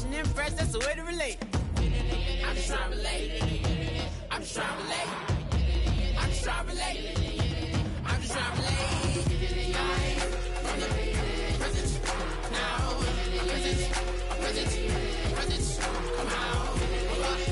and impressed, that's the way to relate. I'm just trying to relate. I'm just trying to relate. I'm just trying to relate. I'm just trying to relate. From the present, now, present, come out, come out.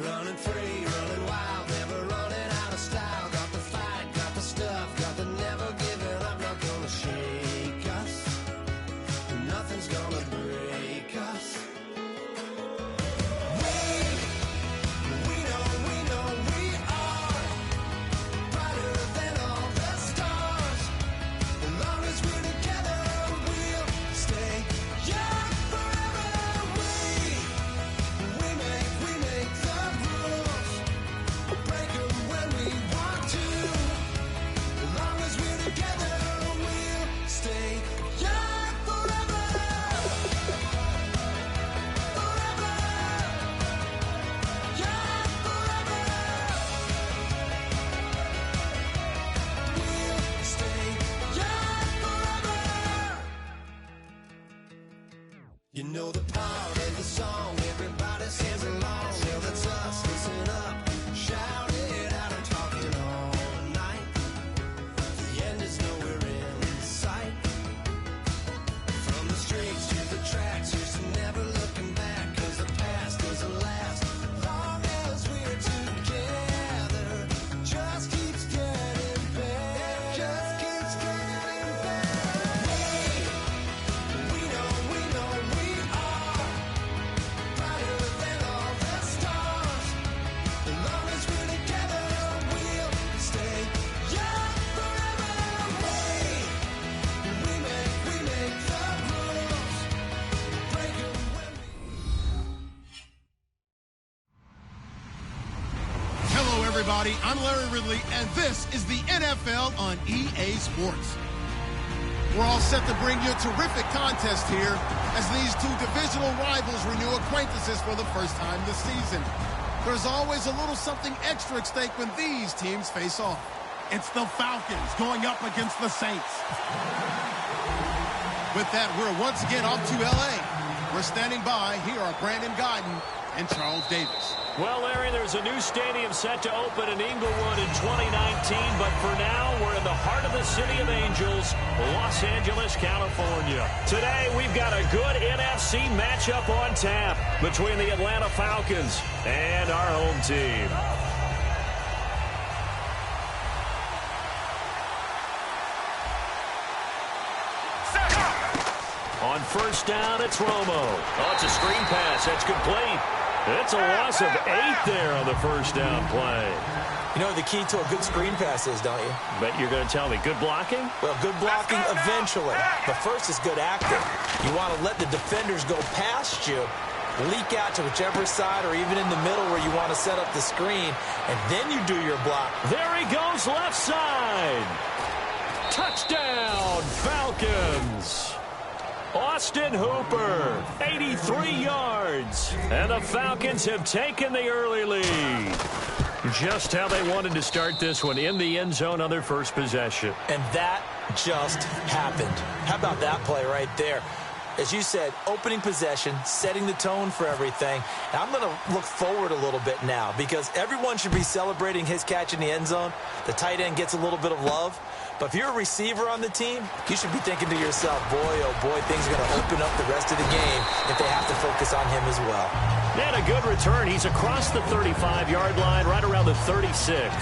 Running free, running wild, never running out of style. Got the fight, got the stuff, got the never giving up. Not gonna shake us, nothing's gonna break us. We know we are brighter than all the stars. As long as we're together, we'll stay young forever. We make the rules, break 'em when we want to. As long as we're together, we'll stay young forever. Forever. Young forever. We'll stay young forever. You know the part of the song, everybody sings along. Well, that's us, listen up, shout it out and talk it all night. The end is nowhere in sight. From the streets to the tracks, here's to never looking back. 'Cause the past doesn't last long as we're together. Just keeps getting better. Just keeps getting better. We know we are brighter than all the stars. As long as we're together, we'll stay young forever. We make the rules, break 'em when Hello, everybody. I'm Larry Ridley, and this is the NFL on EA Sports. We're all set to bring you a terrific contest here as these two divisional rivals renew acquaintances for the first time this season. There's always a little something extra at stake when these teams face off. It's the Falcons going up against the Saints. With that, we're once again off to L.A. We're standing by. Here are Brandon Guyton and Charles Davis. Well, Larry, there's a new stadium set to open in Inglewood in 2019, but for now, we're in the heart of the City of Angels, Los Angeles, California. Today, we've got a good NFC matchup on tap between the Atlanta Falcons and our home team. On first down, it's Romo. Oh, it's a screen pass. That's complete. It's a loss of 8 there on the first down play. You know what the key to a good screen pass is, don't you? Bet you're going to tell me. Good blocking? Well, good blocking eventually. But first is good acting. You want to let the defenders go past you, leak out to whichever side or even in the middle where you want to set up the screen, and then you do your block. There he goes, left side. Touchdown, Falcons. Austin Hooper, 83 yards. And the Falcons have taken the early lead. Just how they wanted to start this one, in the end zone on their first possession. And that just happened. How about that play right there? As you said, opening possession, setting the tone for everything. And I'm going to look forward a little bit now because everyone should be celebrating his catch in the end zone. The tight end gets a little bit of love. But if you're a receiver on the team, you should be thinking to yourself, boy, oh boy, things are going to open up the rest of the game if they have to focus on him as well. And a good return. He's across the 35-yard line, right around the 36.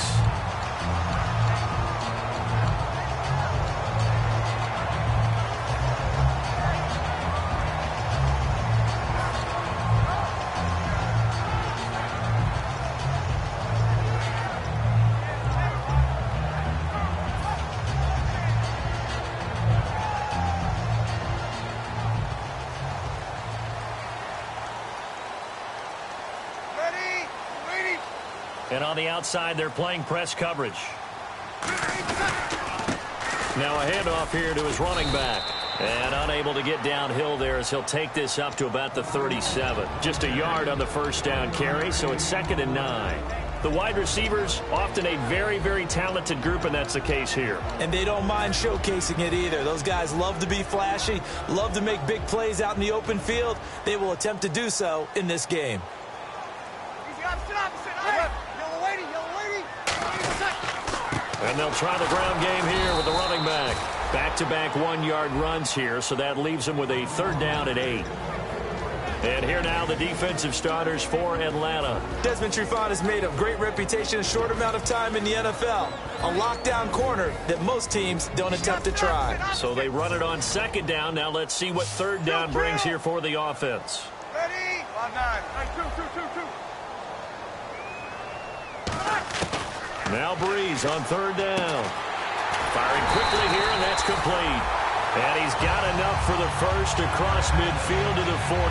And on the outside, they're playing press coverage. Now a handoff here to his running back. And unable to get downhill there as he'll take this up to about the 37. Just a yard on the first down carry, so it's 2nd and 9. The wide receivers, often a very, very talented group, and that's the case here. And they don't mind showcasing it either. Those guys love to be flashy, love to make big plays out in the open field. They will attempt to do so in this game. And they'll try the ground game here with the running back. Back-to-back 1-yard runs here, so that leaves them with a 3rd down and 8. And here now the defensive starters for Atlanta. Desmond Trufant has made a great reputation in a short amount of time in the NFL. A lockdown corner that most teams don't attempt to try. So they run it on 2nd down. Now let's see what 3rd down brings here for the offense. Ready? 5-9. 2. Now Breeze on 3rd down. Firing quickly here, and that's complete. And he's got enough for the first across midfield to the 48.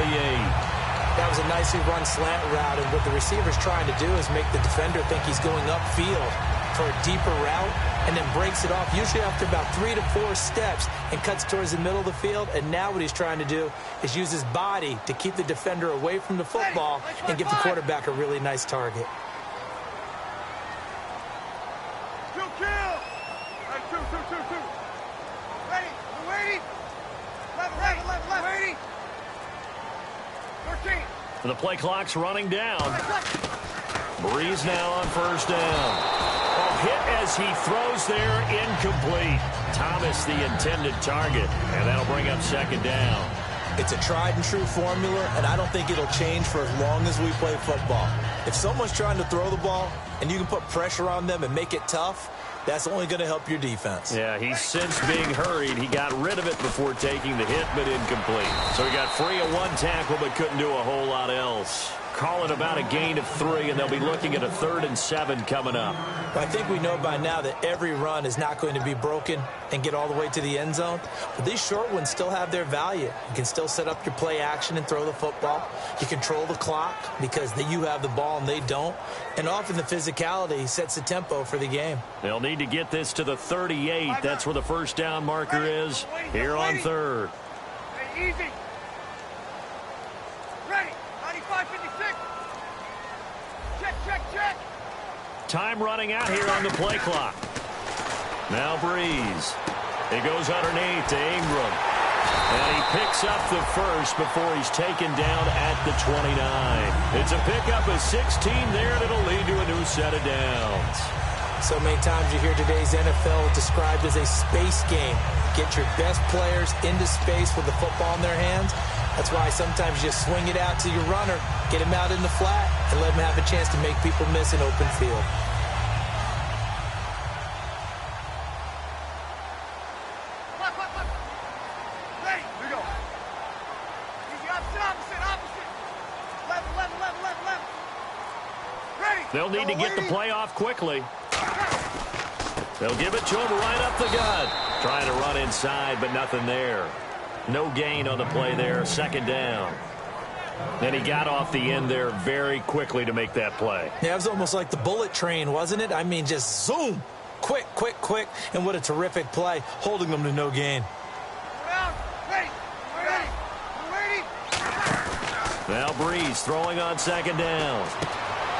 That was a nicely run slant route, and what the receiver's trying to do is make the defender think he's going upfield for a deeper route, and then breaks it off, usually after about 3 to 4 steps, and cuts towards the middle of the field. And now what he's trying to do is use his body to keep the defender away from the football and give the quarterback a really nice target. And the play clock's running down. Breeze now on 1st down. Oh, hit as he throws there, incomplete. Thomas the intended target, and that'll bring up 2nd down. It's a tried and true formula, and I don't think it'll change for as long as we play football. If someone's trying to throw the ball and you can put pressure on them and make it tough, that's only going to help your defense. Yeah, he's since being hurried. He got rid of it before taking the hit, but incomplete. So he got free of 1 tackle, but couldn't do a whole lot else. Call it about a gain of 3, and they'll be looking at a 3rd and 7 coming up. I think we know by now that every run is not going to be broken and get all the way to the end zone. But these short ones still have their value. You can still set up your play action and throw the football. You control the clock because you have the ball and they don't. And often the physicality sets the tempo for the game. They'll need to get this to the 38. That's where the 1st down marker is here on 3rd. Hey, easy. Ready. 95-56. Check. Time running out here on the play clock. Now Breeze. He goes underneath to Ingram. And he picks up the first before he's taken down at the 29. It's a pickup of 16 there, and it'll lead to a new set of downs. So many times you hear today's NFL described as a space game. Get your best players into space with the football in their hands. That's why sometimes you just swing it out to your runner, get him out in the flat, and let him have a chance to make people miss an open field. Ready. Here we go. Easy, opposite. Left. Ready. They'll need to get the play off quickly. They'll give it to him right up the gut. Trying to run inside, but nothing there. No gain on the play there, 2nd down. Then he got off the end there very quickly to make that play. Yeah, it was almost like the bullet train, wasn't it? I mean, just zoom. Quick. And what a terrific play, holding them to no gain. Ready. Now Breeze throwing on 2nd down.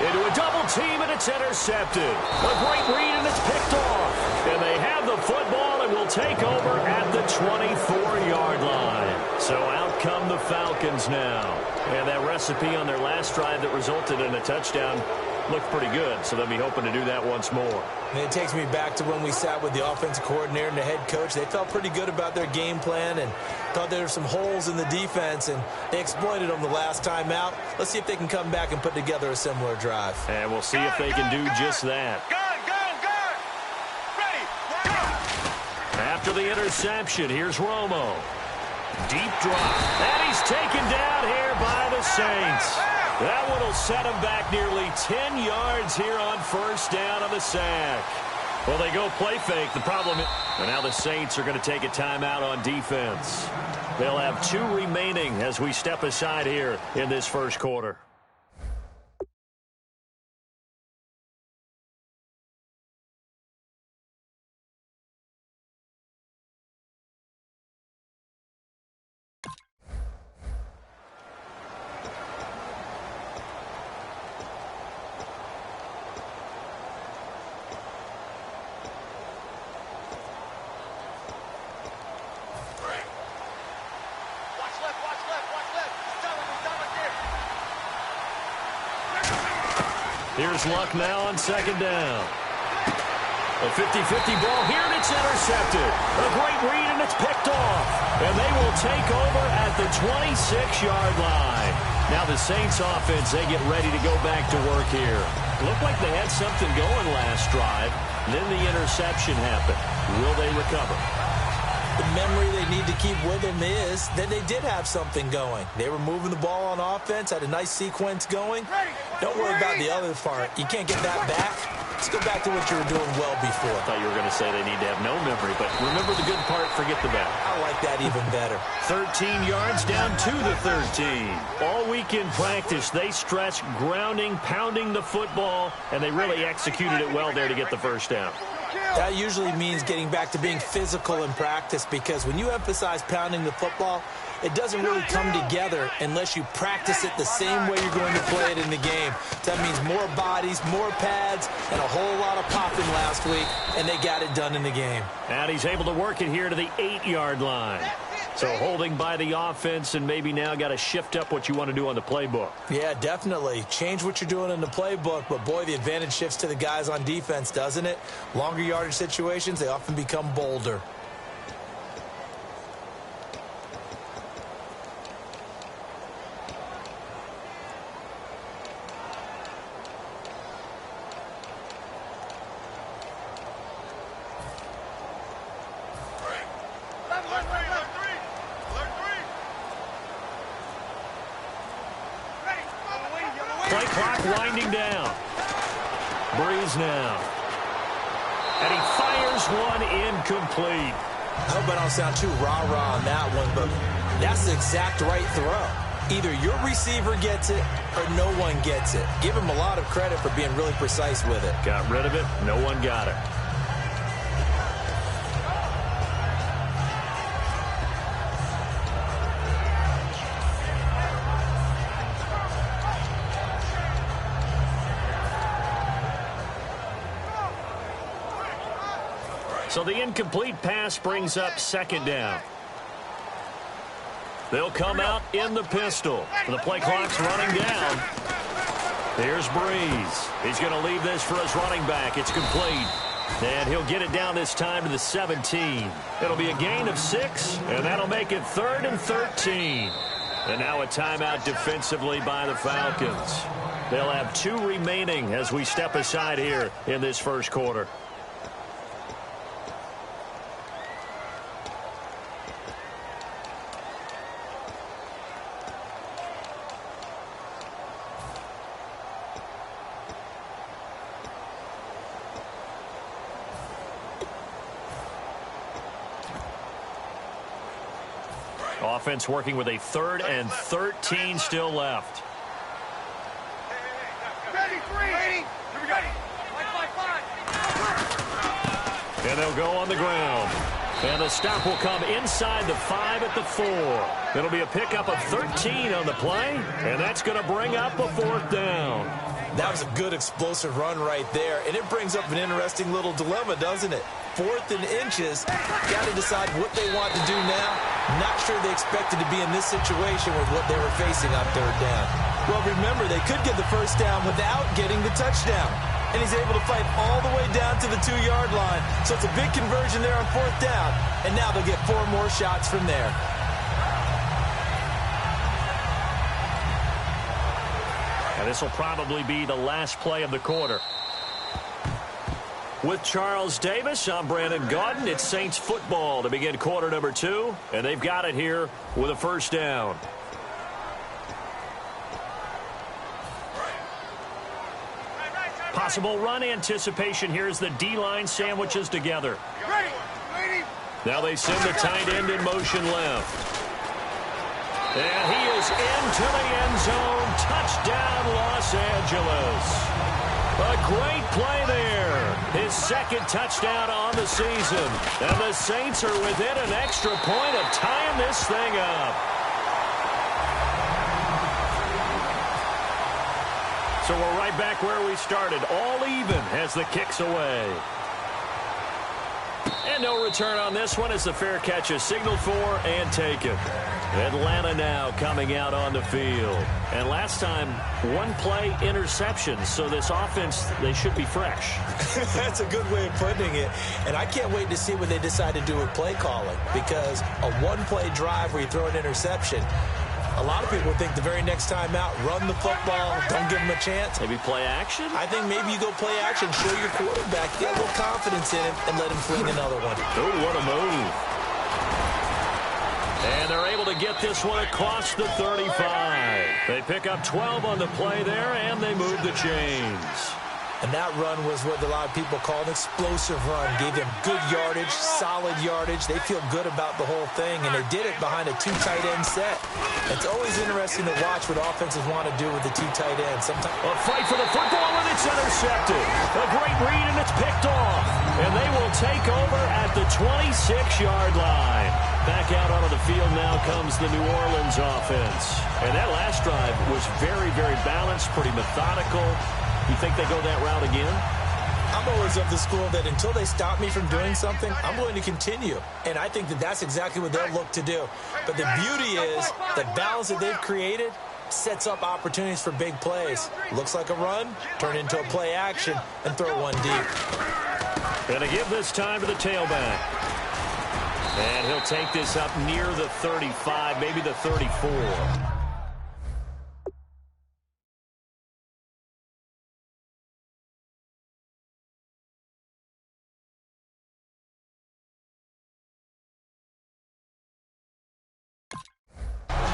Into a double team, and it's intercepted. A great read, and it's picked off. And they have the football and will take over at the 24-yard line. So out come the Falcons now. And that recipe on their last drive that resulted in a touchdown looked pretty good, so they'll be hoping to do that once more. And it takes me back to when we sat with the offensive coordinator and the head coach. They felt pretty good about their game plan and thought there were some holes in the defense, and they exploited them the last time out. Let's see if they can come back and put together a similar drive. And we'll see if they can do just that. Ready. After the interception, here's Romo. Deep drop. And he's taken down here by the Saints. That one will set him back nearly 10 yards here on 1st down on the sack. Well, they go play fake. The problem is, and now the Saints are going to take a timeout on defense. They'll have 2 remaining as we step aside here in this 1st quarter. Here's Luck now on second down. A 50-50 ball here, and it's intercepted. A great read, and it's picked off. And they will take over at the 26-yard line. Now the Saints offense, they get ready to go back to work here. Looked like they had something going last drive. Then the interception happened. Will they recover? The memory they need to keep with them is that they did have something going. They were moving the ball on offense, had a nice sequence going. Don't worry about the other part. You can't get that back. Let's go back to what you were doing well before. I thought you were going to say they need to have no memory, but remember the good part, forget the bad. I like that even better. 13 yards down to the 13. All week in practice, they stressed grounding, pounding the football, and they really executed it well there to get the first down. That usually means getting back to being physical in practice, because when you emphasize pounding the football, it doesn't really come together unless you practice it the same way you're going to play it in the game. That means more bodies, more pads, and a whole lot of popping last week, and they got it done in the game. And he's able to work it here to the 8-yard line. So holding by the offense, and maybe now got to shift up what you want to do on the playbook. Yeah, definitely. Change what you're doing in the playbook, but boy, the advantage shifts to the guys on defense, doesn't it? Longer yardage situations, they often become bolder. Play clock winding down. Breeze now. And he fires one incomplete. I hope I don't sound too rah-rah on that one, but that's the exact right throw. Either your receiver gets it or no one gets it. Give him a lot of credit for being really precise with it. Got rid of it. No one got it. So the incomplete pass brings up second down. They'll come out in the pistol. The play clock's running down. Here's Breeze. He's going to leave this for his running back. It's complete. And he'll get it down this time to the 17. It'll be a gain of 6, and that'll make it 3rd and 13. And now a timeout defensively by the Falcons. They'll have 2 remaining as we step aside here in this first quarter. Offense working with a 3rd and 13 still left. And they'll go on the ground. And the stop will come inside the 5 at the 4. It'll be a pickup of 13 on the play, and that's going to bring up a 4th down. That was a good explosive run right there, and it brings up an interesting little dilemma, doesn't it? 4th and inches, got to decide what they want to do now. Not sure they expected to be in this situation with what they were facing on 3rd down. Well, remember, they could get the first down without getting the touchdown. And he's able to fight all the way down to the 2-yard line. So it's a big conversion there on 4th down. And now they'll get 4 more shots from there. And this will probably be the last play of the quarter. With Charles Davis, I'm Brandon Gaudin. It's Saints football to begin quarter number 2. And they've got it here with a first down. Possible run anticipation here as the D-line sandwiches together. Now they send the tight end in motion left. And he is into the end zone. Touchdown, Los Angeles. A great play there. His 2nd touchdown on the season. And the Saints are within an extra point of tying this thing up. So we're right back where we started, all even as the kick's away. And no return on this one as the fair catch is signaled for and taken. Atlanta now coming out on the field. And last time, one-play interception. So this offense, they should be fresh. That's a good way of putting it. And I can't wait to see what they decide to do with play calling. Because a one-play drive where you throw an interception, a lot of people think the very next time out, run the football, don't give them a chance. Maybe play action? I think maybe you go play action, show your quarterback, get a little confidence in him, and let him fling another one. Oh, what a move. And they're able to get this one across the 35. They pick up 12 on the play there, and they move the chains. And that run was what a lot of people call an explosive run. Gave them good yardage, solid yardage. They feel good about the whole thing, and they did it behind a two tight end set. It's always interesting to watch what offenses want to do with the two tight ends. Sometimes a fight for the football, and it's intercepted. A great read, and it's picked off. And they will take over at the 26-yard line. Back out onto the field now comes the New Orleans offense. And that last drive was very, very balanced, pretty methodical. You think they go that route again? I'm always of the school that until they stop me from doing something, I'm going to continue. And I think that that's exactly what they'll look to do. But the beauty is the balance that they've created sets up opportunities for big plays. Looks like a run, turn into a play action, and throw one deep. Going to give this time to the tailback. And he'll take this up near the 35, maybe the 34.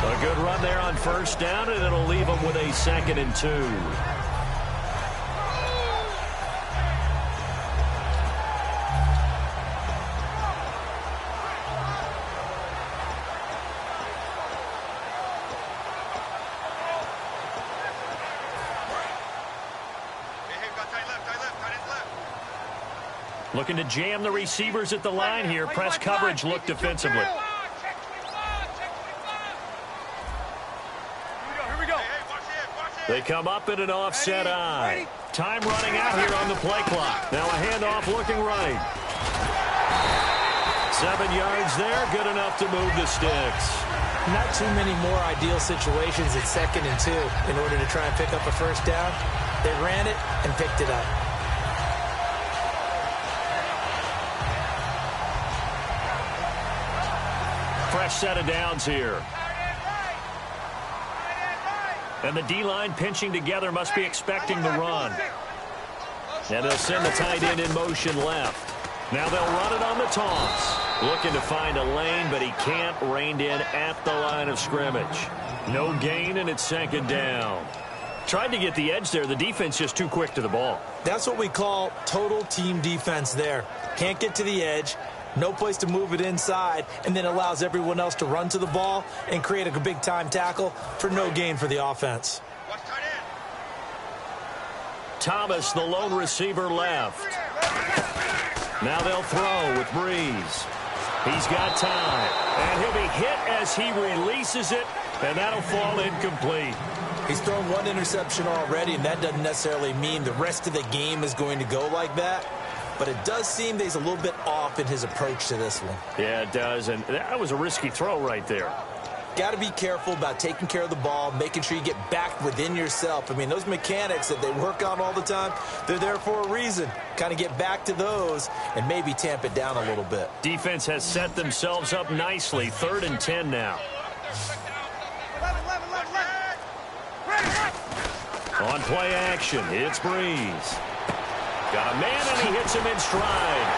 A good run there on first down, and it'll leave them with a 2nd and 2. Looking to jam the receivers at the line here. Press coverage look defensively. They come up in an offset eye. Time running out here on the play clock. Now a handoff looking right. 7 yards there, good enough to move the sticks. Not too many more ideal situations at 2nd and 2 in order to try and pick up a first down. They ran it and picked it up. Fresh set of downs here. And the D-line pinching together must be expecting the run. And they'll send the tight end in motion left. Now they'll run it on the toss. Looking to find a lane, but he can't. Reined in at the line of scrimmage. No gain, and it's 2nd down. Tried to get the edge there. The defense just too quick to the ball. That's what we call total team defense there. Can't get to the edge. No place to move it inside, and then allows everyone else to run to the ball and create a big-time tackle for no gain for the offense. Thomas, the lone receiver, left. Now they'll throw with Breeze. He's got time, and he'll be hit as he releases it, and that'll fall incomplete. He's thrown one interception already, and that doesn't necessarily mean the rest of the game is going to go like that. But it does seem that he's a little bit off in his approach to this one. Yeah, it does, and that was a risky throw right there. Got to be careful about taking care of the ball, making sure you get back within yourself. I mean, those mechanics that they work on all the time, they're there for a reason. Kind of get back to those and maybe tamp it down a little bit. Defense has set themselves up nicely. 3rd and 10 now. On play action, it's Breeze. Got a man, and he hits him in stride.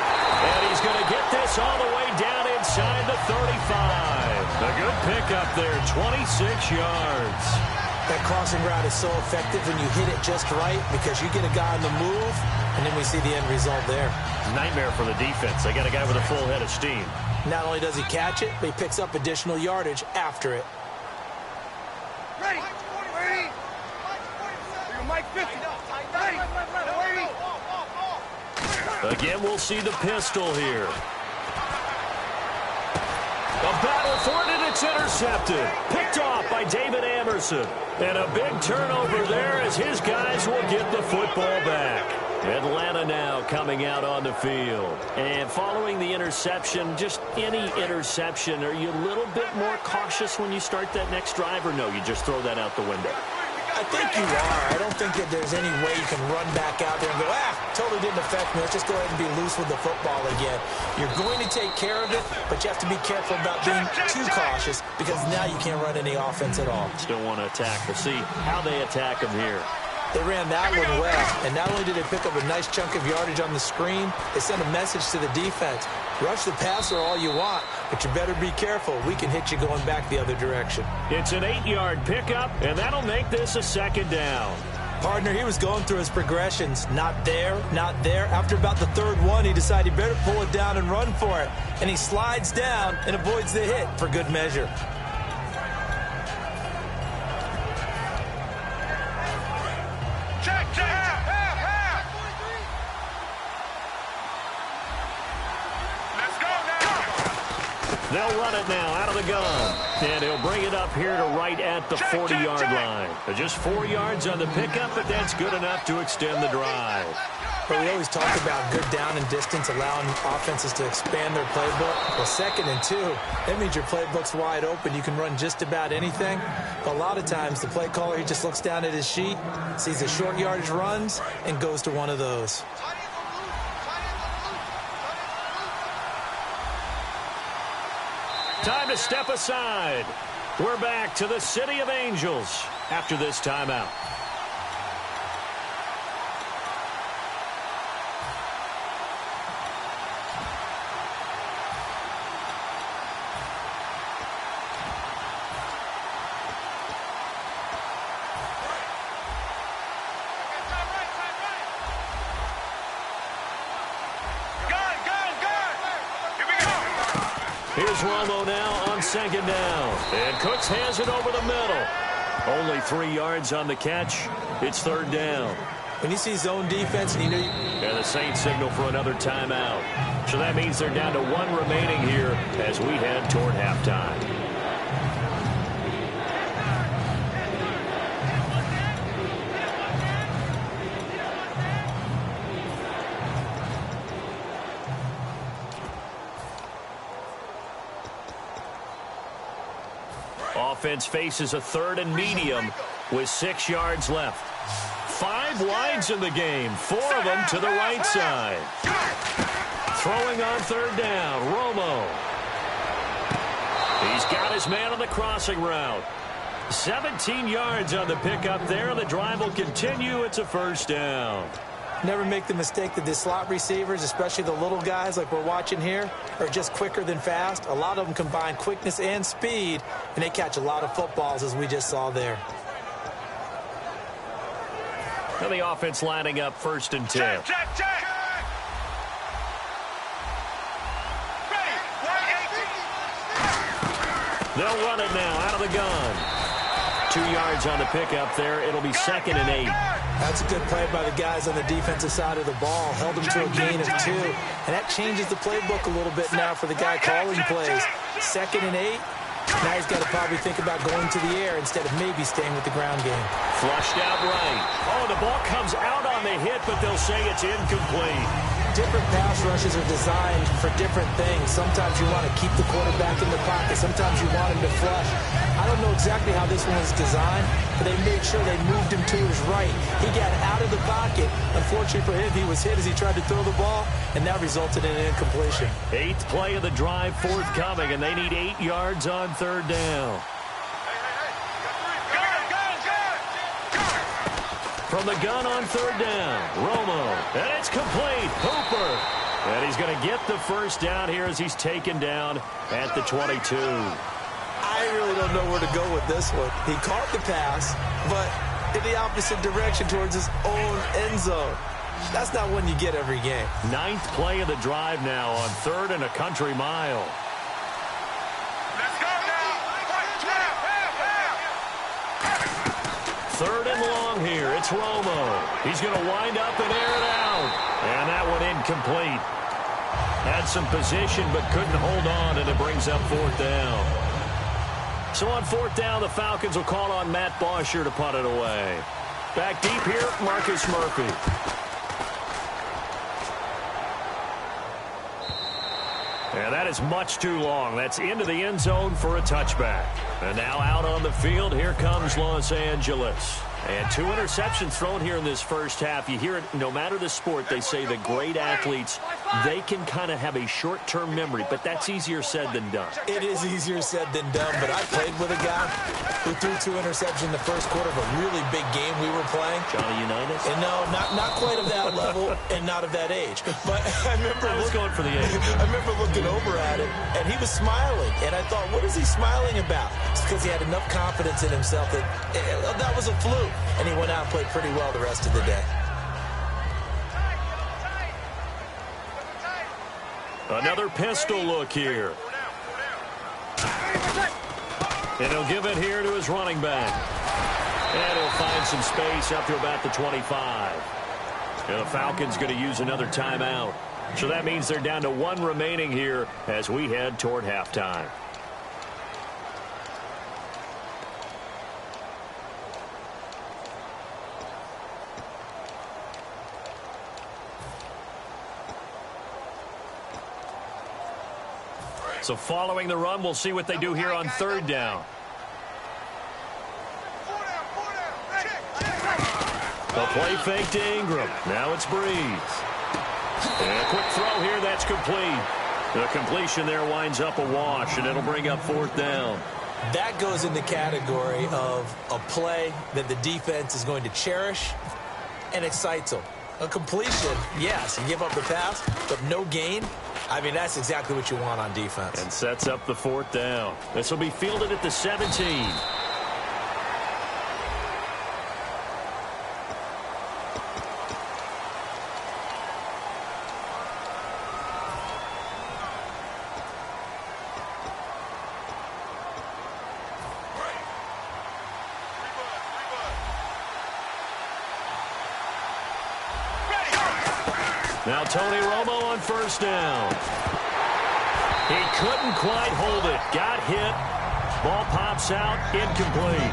And he's going to get this all the way down inside the 35. A good pickup there, 26 yards. That crossing route is so effective when you hit it just right because you get a guy on the move, and then we see the end result there. Nightmare for the defense. They got a guy with a full head of steam. Not only does he catch it, but he picks up additional yardage after it. Ready. Mike 50. Ready. Again, we'll see the pistol here. A battle for it, and it's intercepted. Picked off by David Amerson. And a big turnover there as his guys will get the football back. Atlanta now coming out on the field. And following the interception, just any interception, are you a little bit more cautious when you start that next drive, or no, you just throw that out the window? I think you are. I don't think that there's any way you can run back out there and go, totally didn't affect me. Let's just go ahead and be loose with the football again. You're going to take care of it, but you have to be careful about being too cautious because now you can't run any offense at all. Still want to attack. We'll see how they attack them here. They ran that one well, and not only did they pick up a nice chunk of yardage on the screen, they sent a message to the defense. Rush the passer all you want, but you better be careful. We can hit you going back the other direction. It's an 8-yard pickup, and that'll make this a second down. Partner, he was going through his progressions. Not there, not there. After about the third one, he decided he better pull it down and run for it. And he slides down and avoids the hit for good measure. They'll run it now out of the gun. And he'll bring it up here to right at the 40-yard line. Just 4 yards on the pickup, but that's good enough to extend the drive. But we always talk about good down and distance, allowing offenses to expand their playbook. Well, 2nd and 2, that means your playbook's wide open. You can run just about anything. But a lot of times, the play caller, he just looks down at his sheet, sees the short yardage runs, and goes to one of those. Time to step aside. We're back to the City of Angels after this timeout. Here's Romo now on 2nd down. And Cooks has it over the middle. Only 3 yards on the catch. It's 3rd down. When you see zone defense, and you know And the Saints signal for another timeout. So that means they're down to 1 remaining here as we head toward halftime. Offense faces a 3rd and medium with 6 yards left. 5 wides in the game, 4 of them to the right side. Throwing on 3rd down, Romo. He's got his man on the crossing route. 17 yards on the pickup there, and the drive will continue. It's a 1st down. Never make the mistake that the slot receivers, especially the little guys like we're watching here, are just quicker than fast. A lot of them combine quickness and speed, and they catch a lot of footballs, as we just saw there. Now the offense lining up 1st and 10. Check. They'll run it now out of the gun. 2 yards on the pickup there. It'll be 2nd and 8. That's a good play by the guys on the defensive side of the ball. Held them to a gain of 2. And that changes the playbook a little bit now for the guy calling plays. 2nd and 8. Now he's got to probably think about going to the air instead of maybe staying with the ground game. Flushed out right. Oh, the ball comes out on the hit, but they'll say it's incomplete. Different pass rushes are designed for different things. Sometimes you want to keep the quarterback in the pocket. Sometimes you want him to flush. I don't know exactly how this one was designed, but they made sure they moved him to his right. He got out of the pocket. Unfortunately for him, he was hit as he tried to throw the ball, and that resulted in an incompletion. 8th play of the drive forthcoming, and they need 8 yards on 3rd down. From the gun on 3rd down, Romo, and it's complete. Hooper, and he's going to get the 1st down here as he's taken down at the 22. I really don't know where to go with this one. He caught the pass, but in the opposite direction towards his own end zone. That's not one you get every game. 9th play of the drive now on 3rd and a country mile. Let's go now. 3rd and long here. It's Romo. He's going to wind up and air it out. And that one incomplete. Had some position but couldn't hold on, and it brings up 4th down. So on 4th down, the Falcons will call on Matt Bosher to punt it away. Back deep here, Marcus Murphy. And that is much too long. That's into the end zone for a touchback. And now out on the field, here comes Los Angeles. And 2 interceptions thrown here in this first half. You hear it, no matter the sport, they say the great athletes, they can kind of have a short-term memory, but that's easier said than done. It is easier said than done, but I played with a guy who threw 2 interceptions in the first quarter of a really big game we were playing. Johnny Unitas? And no, not quite of that level and not of that age. But I remember I was going for the age. I remember looking over at him, and he was smiling. And I thought, what is he smiling about? It's because he had enough confidence in himself that that was a fluke. And he went out and played pretty well the rest of the day. Another pistol look here. And he'll give it here to his running back. And he'll find some space up to about the 25. And the Falcons going to use another timeout. So that means they're down to 1 remaining here as we head toward halftime. So following the run, we'll see what they do here on 3rd down. The play fake to Ingram. Now it's Breeze. And a quick throw here, that's complete. The completion there winds up a wash, and it'll bring up 4th down. That goes in the category of a play that the defense is going to cherish and excites them. A completion, yes, you give up the pass, but no gain. I mean, that's exactly what you want on defense. And sets up the 4th down. This will be fielded at the 17. Now Tony Romo on 1st down. He couldn't quite hold it. Got hit. Ball pops out. Incomplete.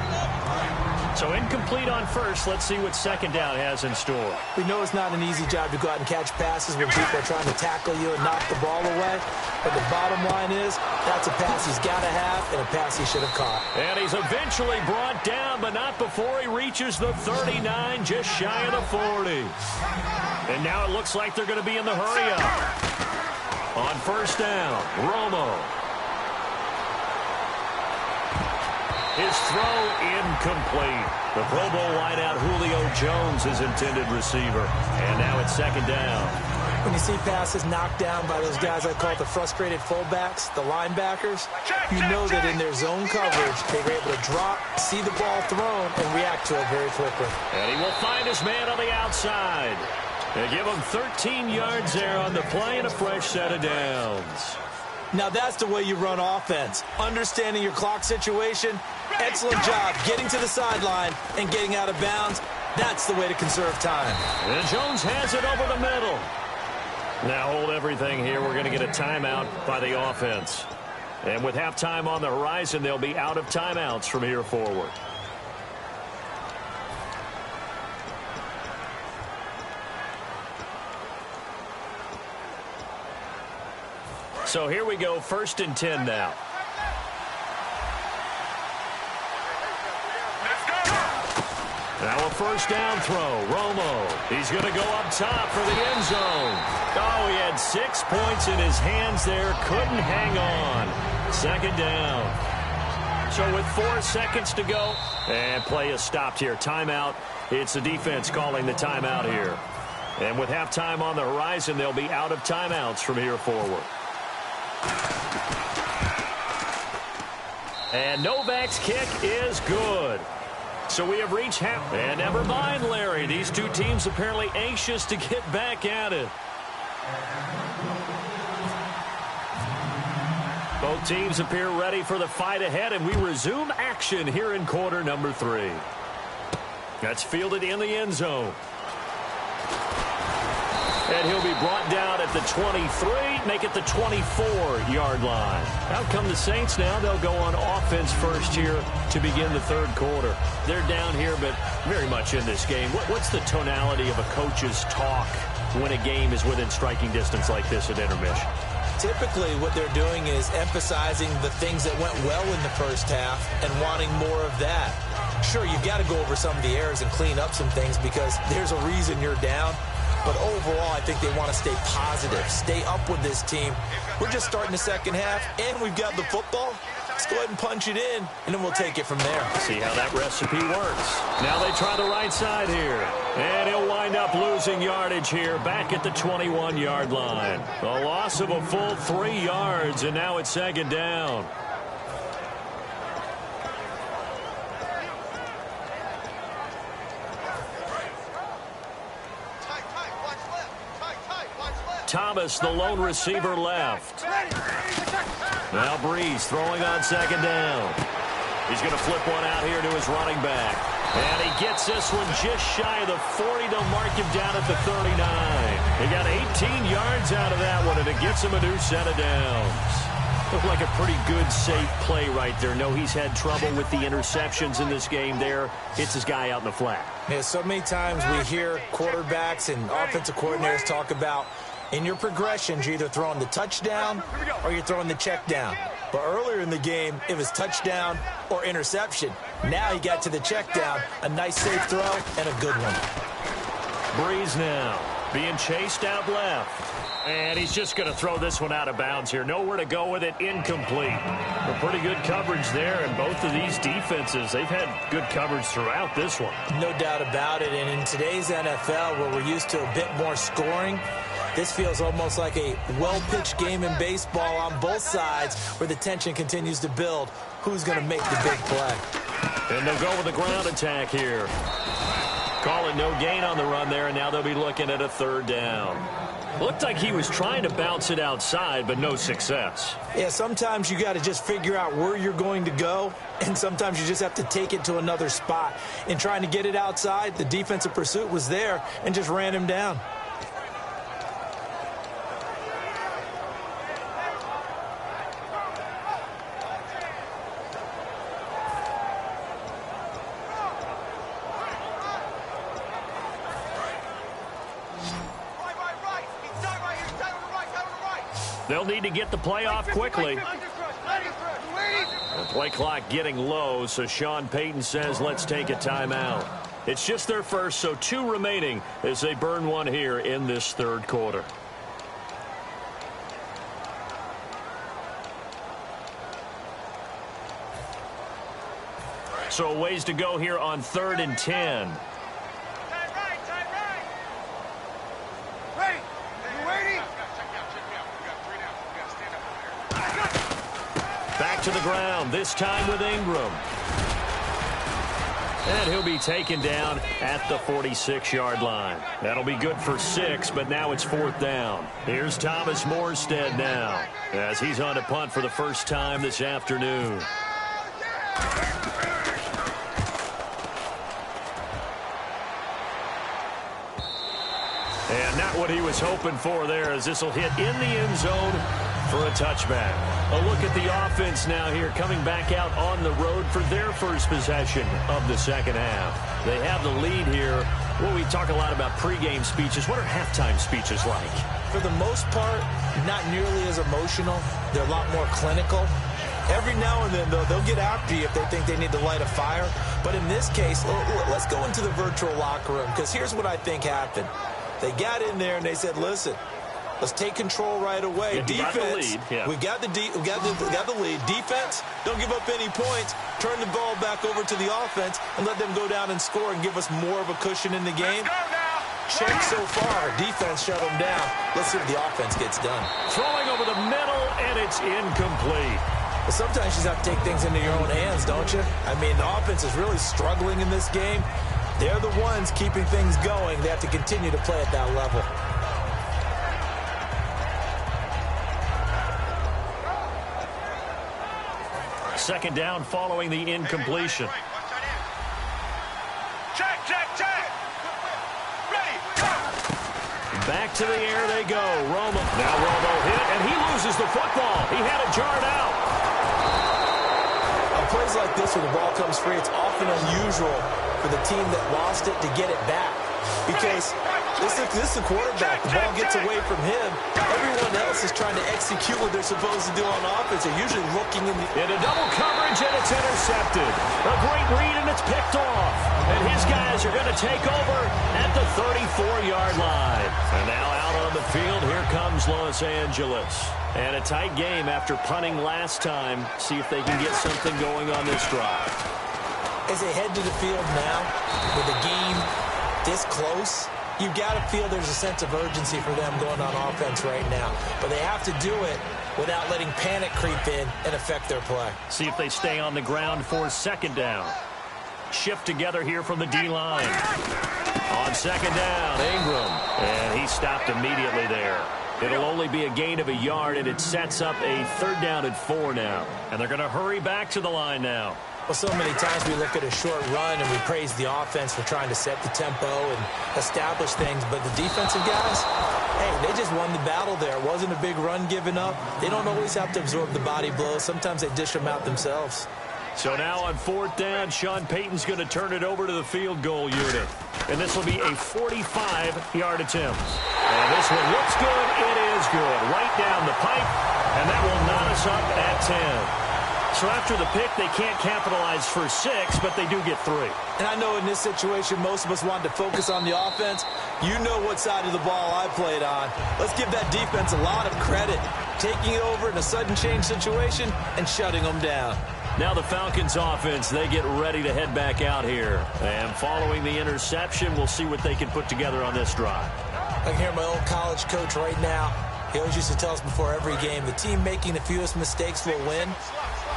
So incomplete on 1st. Let's see what 2nd down has in store. We know it's not an easy job to go out and catch passes when people are trying to tackle you and knock the ball away. But the bottom line is, that's a pass he's got to have and a pass he should have caught. And he's eventually brought down, but not before he reaches the 39, just shy of the 40. And now it looks like they're going to be in the hurry-up. On 1st down, Romo. His throw incomplete. The Pro Bowl wideout Julio Jones is intended receiver. And now it's 2nd down. When you see passes knocked down by those guys I call the frustrated fullbacks, the linebackers, you know that in their zone coverage, they were able to drop, see the ball thrown, and react to it very quickly. And he will find his man on the outside. They give him 13 yards there on the play and a fresh set of downs. Now that's the way you run offense. Understanding your clock situation. Excellent job getting to the sideline and getting out of bounds. That's the way to conserve time. And Jones has it over the middle. Now hold everything here. We're going to get a timeout by the offense. And with halftime on the horizon, they'll be out of timeouts from here forward. So here we go, 1st and 10 now. Now a 1st down throw. Romo. He's going to go up top for the end zone. Oh, he had 6 points in his hands there. Couldn't hang on. 2nd down. So with 4 seconds to go, and play is stopped here. Timeout. It's the defense calling the timeout here. And with halftime on the horizon, they'll be out of timeouts from here forward. And Novak's kick is good. So we have reached half. And never mind, Larry. These two teams apparently anxious to get back at it. Both teams appear ready for the fight ahead, and we resume action here in quarter number 3. That's fielded in the end zone. And he'll be brought down at the 23, make it the 24-yard line. Out come the Saints now. They'll go on offense first here to begin the 3rd quarter. They're down here, but very much in this game. What's the tonality of a coach's talk when a game is within striking distance like this at intermission? Typically, what they're doing is emphasizing the things that went well in the first half and wanting more of that. Sure, you've got to go over some of the errors and clean up some things because there's a reason you're down. But overall, I think they want to stay positive, stay up with this team. We're just starting the second half, and we've got the football. Let's go ahead and punch it in, and then we'll take it from there. See how that recipe works. Now they try the right side here. And he'll wind up losing yardage here back at the 21-yard line. A loss of a full 3 yards, and now it's second down. Thomas, the lone receiver, left. Now Breeze throwing on second down. He's going to flip one out here to his running back. And he gets this one just shy of the 40. They'll mark him down at the 39. He got 18 yards out of that one, and it gets him a new set of downs. Looked like a pretty good, safe play right there. No, he's had trouble with the interceptions in this game there. Hits his guy out in the flat. Yeah, so many times we hear quarterbacks and offensive coordinators talk about in your progressions, you're either throwing the touchdown or you're throwing the check down. But earlier in the game, it was touchdown or interception. Now he got to the check down, a nice safe throw, and a good one. Breeze now being chased out left. And he's just going to throw this one out of bounds here. Nowhere to go with it, incomplete. A pretty good coverage there, and both of these defenses, they've had good coverage throughout this one. No doubt about it, and in today's NFL, where we're used to a bit more scoring, this feels almost like a well-pitched game in baseball on both sides where the tension continues to build. Who's going to make the big play? And they'll go with a ground attack here. Call it no gain on the run there, and now they'll be looking at a third down. Looked like he was trying to bounce it outside, but no success. Yeah, sometimes you got to just figure out where you're going to go, and sometimes you just have to take it to another spot. In trying to get it outside, the defensive pursuit was there and just ran him down. They'll need to get the play off quickly. The play clock getting low, so Sean Payton says, let's take a timeout. It's just their first, so 2 remaining as they burn one here in this third quarter. So a ways to go here on 3rd and 10. Back to the ground, this time with Ingram. And he'll be taken down at the 46-yard line. That'll be good for 6, but now it's 4th down. Here's Thomas Morstead now, as he's on a punt for the first time this afternoon. And not what he was hoping for there, as this will hit in the end zone for a touchback. A look at the offense now here, coming back out on the road for their first possession of the second half. They have the lead here. Well, we talk a lot about pregame speeches. What are halftime speeches like? For the most part, not nearly as emotional. They're a lot more clinical. Every now and then, though, they'll get after you if they think they need to light a fire. But in this case, let's go into the virtual locker room, because here's what I think happened. They got in there and they said, listen, let's take control right away. Yeah, defense, we got the lead. Defense, don't give up any points. Turn the ball back over to the offense and let them go down and score and give us more of a cushion in the game. Check so far. Defense shut them down. Let's see if the offense gets done. Throwing over the middle, and it's incomplete. But sometimes you just have to take things into your own hands, don't you? I mean, the offense is really struggling in this game. They're the ones keeping things going. They have to continue to play at that level. Second down following the incompletion. Check, check, check. Ready, go. Back to the air they go. Romo. Now Romo hit, and he loses the football. He had it jarred out. On plays like this where the ball comes free, it's often unusual for the team that lost it to get it back. because this is a quarterback. The ball gets away from him. Everyone else is trying to execute what they're supposed to do on offense. They're usually looking into double coverage, and it's intercepted. A great read, and it's picked off. And his guys are going to take over at the 34-yard line. And now out on the field, here comes Los Angeles. And a tight game after punting last time. See if they can get something going on this drive. As they head to the field now, with the game this close, you've got to feel there's a sense of urgency for them going on offense right now. But they have to do it without letting panic creep in and affect their play. See if they stay on the ground for second down. Shift together here from the D-line. On second down, Ingram. And he stopped immediately there. It'll only be a gain of a yard, and it sets up a 3rd down and 4 now. And they're going to hurry back to the line now. Well, so many times we look at a short run and we praise the offense for trying to set the tempo and establish things. But the defensive guys, hey, they just won the battle there. It wasn't a big run given up. They don't always have to absorb the body blows. Sometimes they dish them out themselves. So now on 4th down, Sean Payton's going to turn it over to the field goal unit. And this will be a 45-yard attempt. And this one looks good. It is good. Right down the pipe. And that will knot us up at 10. So after the pick, they can't capitalize for 6, but they do get 3. And I know in this situation, most of us wanted to focus on the offense. You know what side of the ball I played on. Let's give that defense a lot of credit. Taking it over in a sudden change situation and shutting them down. Now the Falcons offense, they get ready to head back out here. And following the interception, we'll see what they can put together on this drive. I can hear my old college coach right now. He always used to tell us before every game, the team making the fewest mistakes will win.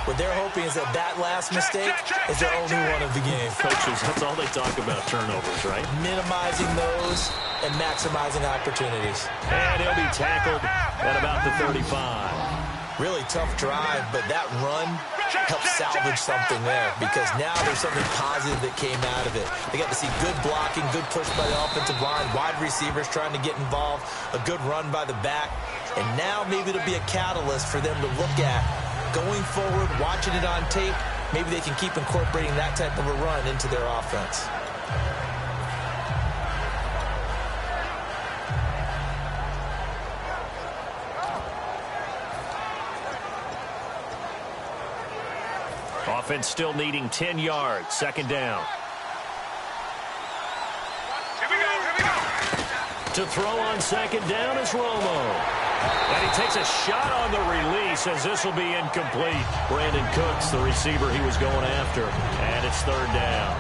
What they're hoping is that last mistake is their only one of the game. Coaches, that's all they talk about, turnovers, right? Minimizing those and maximizing opportunities. And he'll be tackled at about the 35. Really tough drive, but that run helped salvage something there because now there's something positive that came out of it. They got to see good blocking, good push by the offensive line, wide receivers trying to get involved, a good run by the back, and now maybe it'll be a catalyst for them to look at going forward, watching it on tape. Maybe they can keep incorporating that type of a run into their offense. Offense still needing 10 yards. 2nd down. Here we go. To throw on 2nd down is Romo. And he takes a shot on the release as this will be incomplete. Brandon Cooks, the receiver he was going after. And it's 3rd down.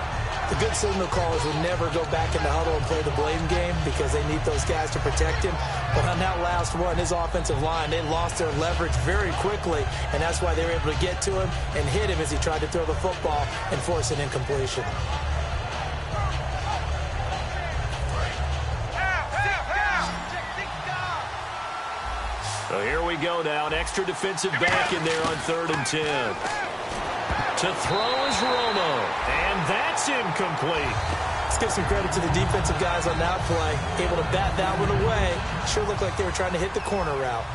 The good signal callers would never go back in the huddle and play the blame game because they need those guys to protect him. But on that last one, his offensive line, they lost their leverage very quickly, and that's why they were able to get to him and hit him as he tried to throw the football and force an incompletion. So here we go now. An extra defensive back in there on 3rd and 10. To throw is Romo, and that's incomplete. Let's give some credit to the defensive guys on that play. Able to bat that one away. Sure looked like they were trying to hit the corner route.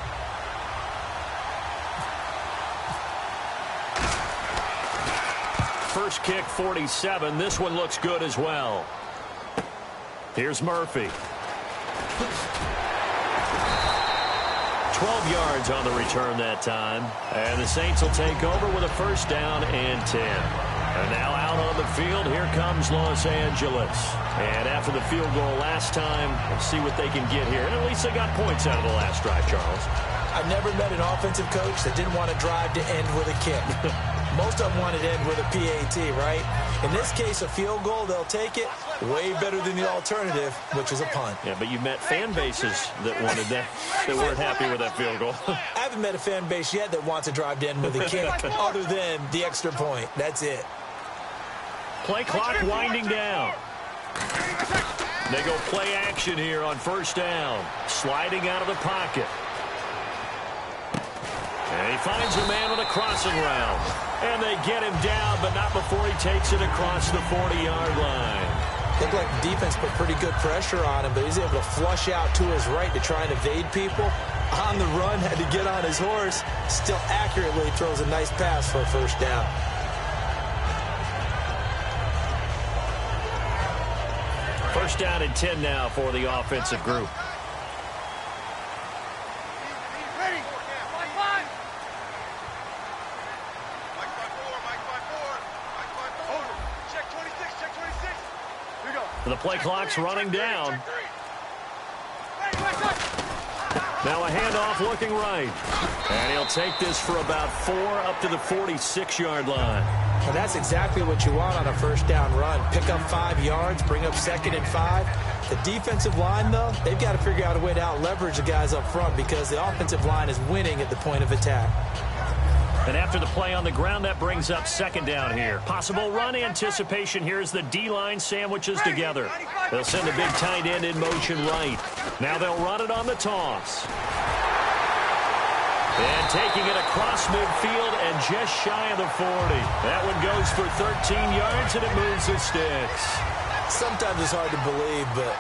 First kick, 47. This one looks good as well. Here's Murphy. 12 yards on the return that time. And the Saints will take over with a 1st down and 10. And now out on the field, here comes Los Angeles. And after the field goal last time, we'll see what they can get here. And at least they got points out of the last drive, Charles. I've never met an offensive coach that didn't want to drive to end with a kick. Most of them wanted to end with a PAT, right? In this case, a field goal, they'll take it. Way better than the alternative, which is a punt. Yeah, but you met fan bases that wanted that, that weren't happy with that field goal. I haven't met a fan base yet that wants to drive to end with a kick other than the extra point. That's it. Play clock winding down. They go play action here on 1st down. Sliding out of the pocket. And he finds a man on a crossing route. And they get him down, but not before he takes it across the 40-yard line. Looked like the defense put pretty good pressure on him, but he's able to flush out to his right to try and evade people. On the run, had to get on his horse. Still accurately throws a nice pass for a 1st down. First down and 10 now for the offensive group. Ready. Mike 5. Mike 5-4. Over. Check 26. Check 26. Here we go. The play clock's running down. Now a handoff looking right. And he'll take this for about 4 up to the 46-yard line. Well, that's exactly what you want on a first down run. Pick up 5 yards, bring up 2nd and 5. The defensive line, though, they've got to figure out a way to out-leverage the guys up front because the offensive line is winning at the point of attack. And after the play on the ground, that brings up 2nd down here. Possible run anticipation here as the D-line sandwiches together. They'll send a big tight end in motion right. Now they'll run it on the toss. And taking it across midfield and just shy of the 40. That one goes for 13 yards, and it moves the sticks. Sometimes it's hard to believe, but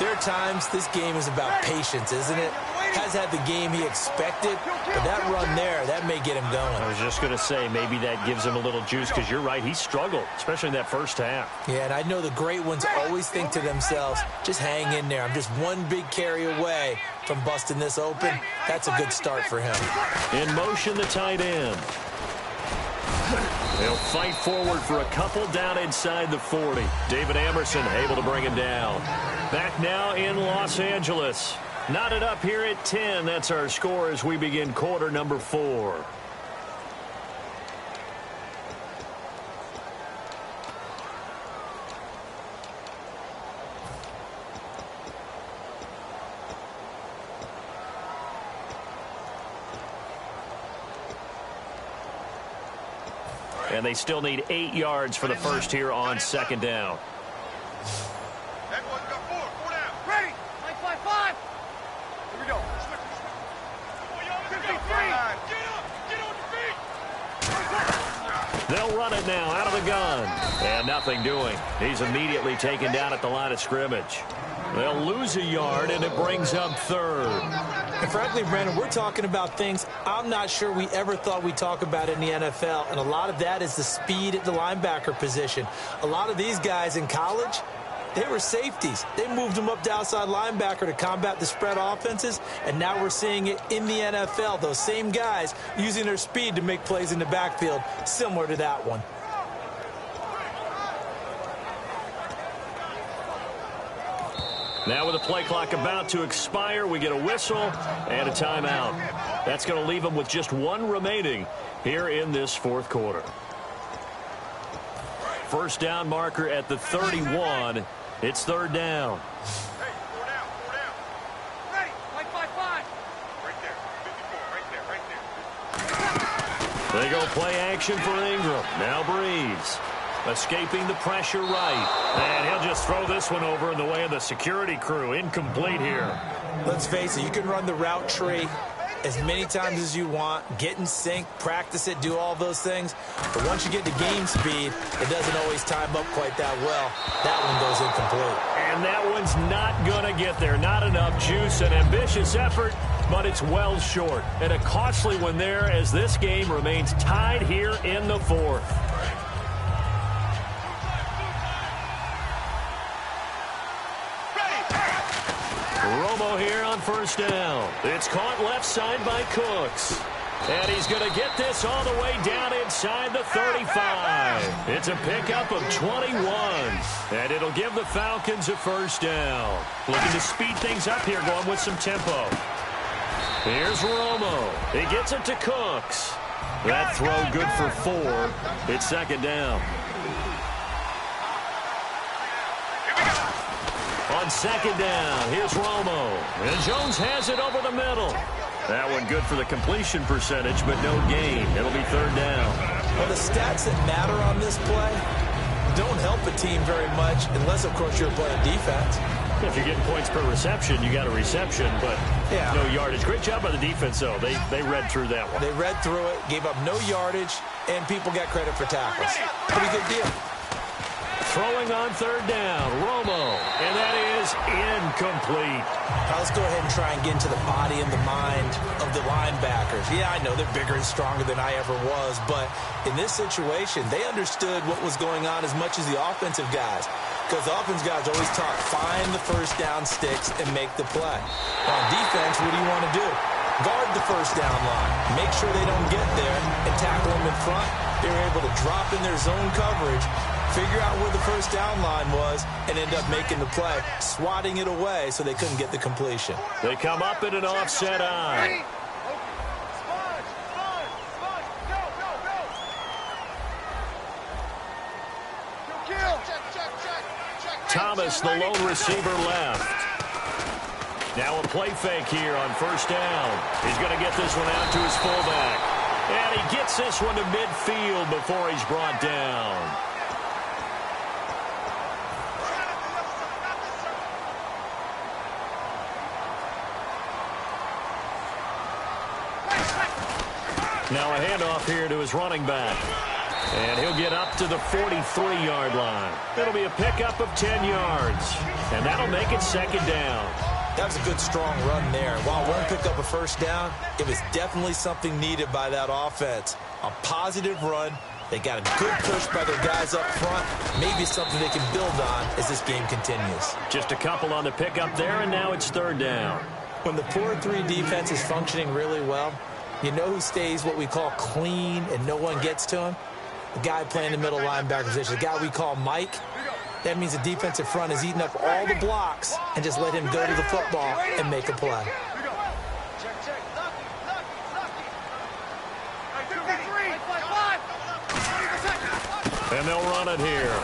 there are times this game is about patience, isn't it? Has had the game he expected, but that run there, that may get him going. I was just going to say, maybe that gives him a little juice, because you're right, he struggled, especially in that first half. Yeah, and I know the great ones always think to themselves, just hang in there. I'm just one big carry away from busting this open. That's a good start for him. In motion, the tight end. They'll fight forward for a couple down inside the 40. David Amerson able to bring him down. Back now in Los Angeles. Knotted up here at 10. That's our score as we begin quarter number 4. And they still need 8 yards for the first here on 2nd down. That one's got 4. 4 down. Ready. Mike 5-5. Here we go. Come on, y'all. Let's go. Get up. Get on your feet. They'll run it now out of the gun. And nothing doing. He's immediately taken down at the line of scrimmage. They'll lose a yard, and it brings up 3rd. And frankly, Brandon, we're talking about things I'm not sure we ever thought we'd talk about in the NFL, and a lot of that is the speed at the linebacker position. A lot of these guys in college, they were safeties. They moved them up to outside linebacker to combat the spread offenses, and now we're seeing it in the NFL. Those same guys using their speed to make plays in the backfield, similar to that one. Now with the play clock about to expire, we get a whistle and a timeout. That's going to leave them with just 1 remaining here in this 4th quarter. First down marker at the 31. It's 3rd down. Hey, 4 down. 4 down. Ready. Mike 5-5. Right there. 54. Right there. They go play action for Ingram. Now Breeze. Escaping the pressure right. And he'll just throw this one over in the way of the security crew. Incomplete here. Let's face it, you can run the route tree as many times as you want, get in sync, practice it, do all those things. But once you get to game speed, it doesn't always time up quite that well. That one goes incomplete. And that one's not going to get there. Not enough juice. An ambitious effort, but it's well short. And a costly one there as this game remains tied here in the 4th. Romo here on first down. It's caught left side by Cooks. And he's going to get this all the way down inside the 35. It's a pickup of 21. And it'll give the Falcons a first down. Looking to speed things up here, going with some tempo. Here's Romo. He gets it to Cooks. That throw good for 4. It's 2nd down. On 2nd down, here's Romo. And Jones has it over the middle. That one good for the completion percentage, but no gain. It'll be 3rd down. Well, the stats that matter on this play don't help a team very much unless, of course, you're playing defense. If you're getting points per reception, you got a reception, but no yardage. Great job by the defense, though. They read through that one. They read through it, gave up no yardage, and people got credit for tackles. Pretty good deal. Throwing on 3rd down, Romo, and that is incomplete. Now let's go ahead and try and get into the body and the mind of the linebackers. Yeah, I know they're bigger and stronger than I ever was, but in this situation, they understood what was going on as much as the offensive guys. Because the offense guys always talk, find the first down sticks and make the play. On defense, what do you want to do? Guard the first down line. Make sure they don't get there and tackle them in front. They were able to drop in their zone coverage, figure out where the first down line was, and end up making the play, swatting it away so they couldn't get the completion. They come up in an offset eye. Thomas, the lone receiver, left. Now a play fake here on first down. He's going to get this one out to his fullback. And he gets this one to midfield before he's brought down. Now a handoff here to his running back. And he'll get up to the 43-yard line. It'll be a pickup of 10 yards. And that'll make it second down. That was a good, strong run there. While one picked up a first down, it was definitely something needed by that offense. A positive run. They got a good push by their guys up front. Maybe something they can build on as this game continues. Just a couple on the pickup there, and now it's third down. When the 4-3 defense is functioning really well, you know who stays what we call clean and no one gets to him? The guy playing the middle linebacker position, the guy we call Mike. That means the defensive front is eating up all the blocks and just let him go to the football and make a play. And they'll run it here.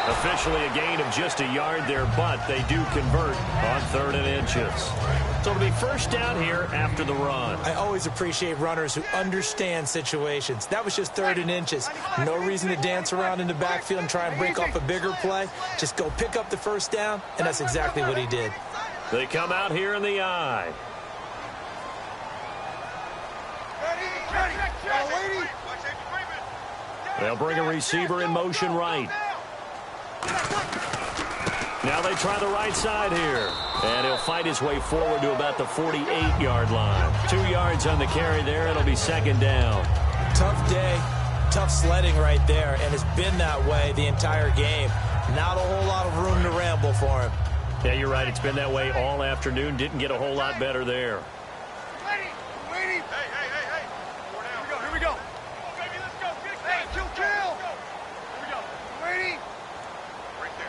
Officially a gain of just a yard there, but they do convert on 3rd and inches. So it'll be first down here after the run. I always appreciate runners who understand situations. That was just 3rd and inches. No reason to dance around in the backfield and try and break off a bigger play. Just go pick up the first down, and that's exactly what he did. They come out here in the eye. They'll bring a receiver in motion right. Now they try the right side here. And he'll fight his way forward to about the 48-yard line. 2 yards on the carry there. It'll be second down. Tough day, tough sledding right there, and it's been that way the entire game. Not a whole lot of room to ramble for him. Yeah, you're right. It's been that way all afternoon. Didn't get a whole lot better there. Hey. Here we go. Baby, let's go. Hey, kill. Here we go. Waiting. Right there.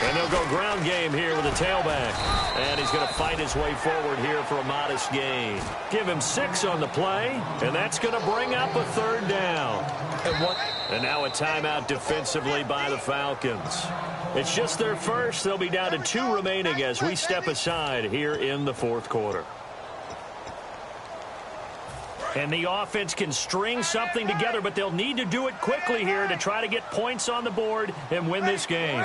And they'll go ground game here with a tailback. And he's going to fight his way forward here for a modest gain. Give him 6 on the play, and that's going to bring up a 3rd down. And now a timeout defensively by the Falcons. It's just their first. They'll be down to 2 remaining as we step aside here in the 4th quarter. And the offense can string something together, but they'll need to do it quickly here to try to get points on the board and win this game.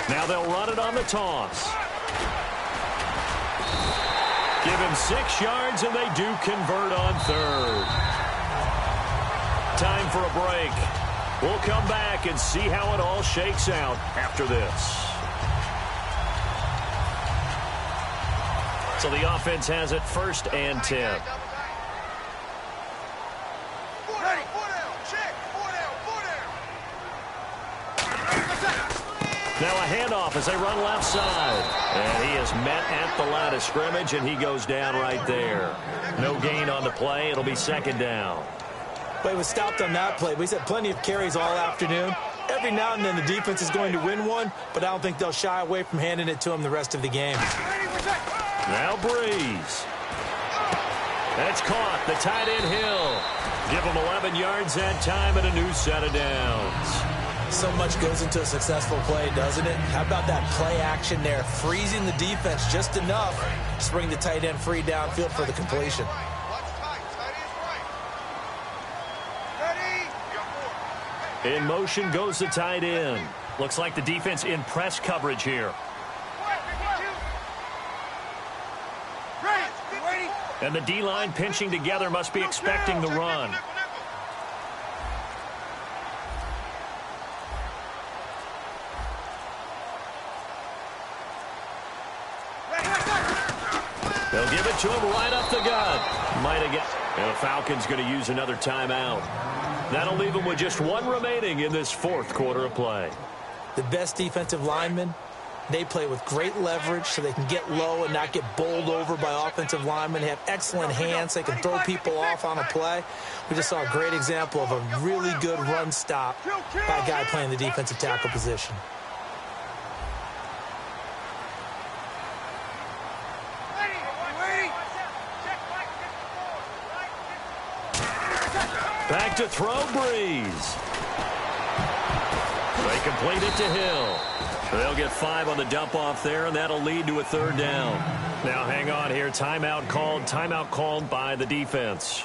Now they'll run it on the toss. Give him 6 yards, and they do convert on 3rd. Time for a break. We'll come back and see how it all shakes out after this. So the offense has it 1st and 10. Now a handoff as they run left side. And he is met at the line of scrimmage, and he goes down right there. No gain on the play. It'll be 2nd down. But he was stopped on that play. He's had plenty of carries all afternoon. Every now and then the defense is going to win one, but I don't think they'll shy away from handing it to him the rest of the game. Now Breeze. That's caught. The tight end Hill. Give him 11 yards that time and a new set of downs. So much goes into a successful play, doesn't it? How about that play action there? Freezing the defense just enough to bring the tight end free downfield for the completion. In motion goes the tight end. Looks like the defense in press coverage here. And the D-line pinching together must be expecting the run. They'll give it to him right up the gut. Might have got. And the Falcons going to use another timeout. That'll leave them with just one remaining in this fourth quarter of play. The best defensive linemen, they play with great leverage so they can get low and not get bowled over by offensive linemen. They have excellent hands. They can throw people off on a play. We just saw a great example of a really good run stop by a guy playing the defensive tackle position. Back to throw, Breeze. They complete it to Hill. They'll get 5 on the dump off there, and that'll lead to a third down. Now hang on here. Timeout called by the defense.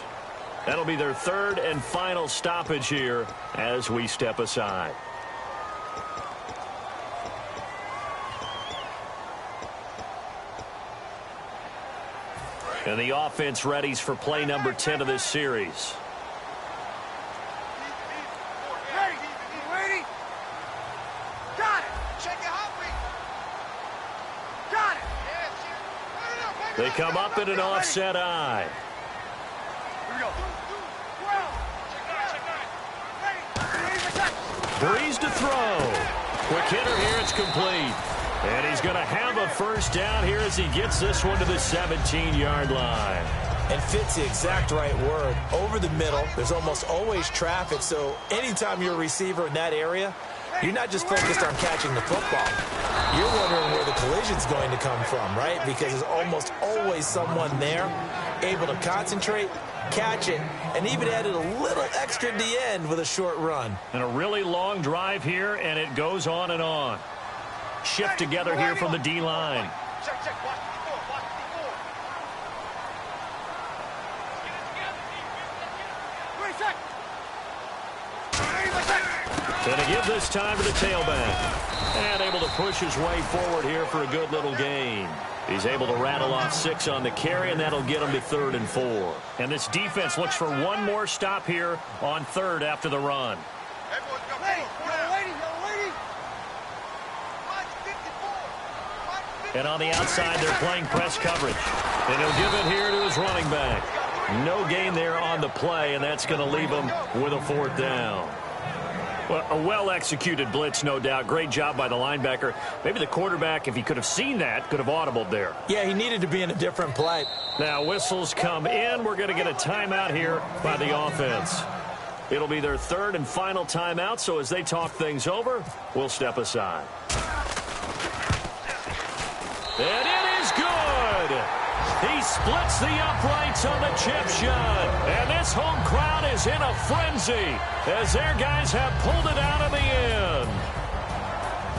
That'll be their third and final stoppage here as we step aside. And the offense readies for play number 10 of this series. They come up in an offset eye. Breeze to throw. Quick hitter here, it's complete. And he's going to have a first down here as he gets this one to the 17-yard line. And fits the exact right word. Over the middle, there's almost always traffic, so anytime you're a receiver in that area, you're not just focused on catching the football. You're wondering where the collision's going to come from, right? Because there's almost always someone there able to concentrate, catch it, and even added a little extra at the end with a short run. And a really long drive here, and it goes on and on. Shift together here from the D-line. Going to give this time to the tailback. And able to push his way forward here for a good little gain. He's able to rattle off 6 on the carry, and that'll get him to 3rd and 4. And this defense looks for one more stop here on 3rd after the run. And on the outside, they're playing press coverage. And he'll give it here to his running back. No gain there on the play, and that's going to leave him with a 4th down. Well, a well-executed blitz, no doubt. Great job by the linebacker. Maybe the quarterback, if he could have seen that, could have audibled there. Yeah, he needed to be in a different play. Now, whistles come in. We're going to get a timeout here by the offense. It'll be their 3rd and final timeout, so as they talk things over, we'll step aside. And it is good! He splits the uprights on the chip shot. And this home crowd is in a frenzy as their guys have pulled it out of the end.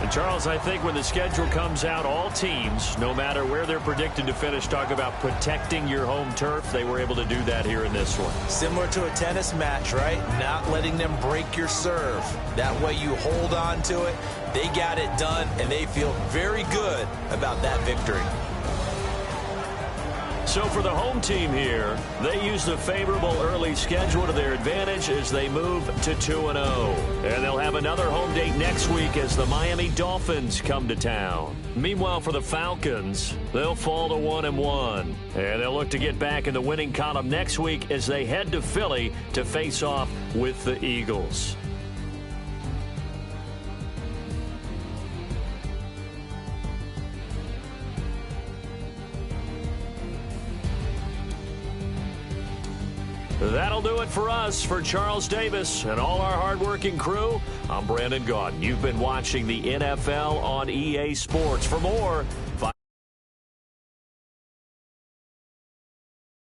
And Charles, I think when the schedule comes out, all teams, no matter where they're predicted to finish, talk about protecting your home turf. They were able to do that here in this one. Similar to a tennis match, right? Not letting them break your serve. That way you hold on to it. They got it done, and they feel very good about that victory. So for the home team here, they use the favorable early schedule to their advantage as they move to 2-0. And they'll have another home date next week as the Miami Dolphins come to town. Meanwhile, for the Falcons, they'll fall to 1-1. And they'll look to get back in the winning column next week as they head to Philly to face off with the Eagles. That'll do it for us. For Charles Davis and all our hardworking crew, I'm Brandon Gaudin. You've been watching the NFL on EA Sports. For more,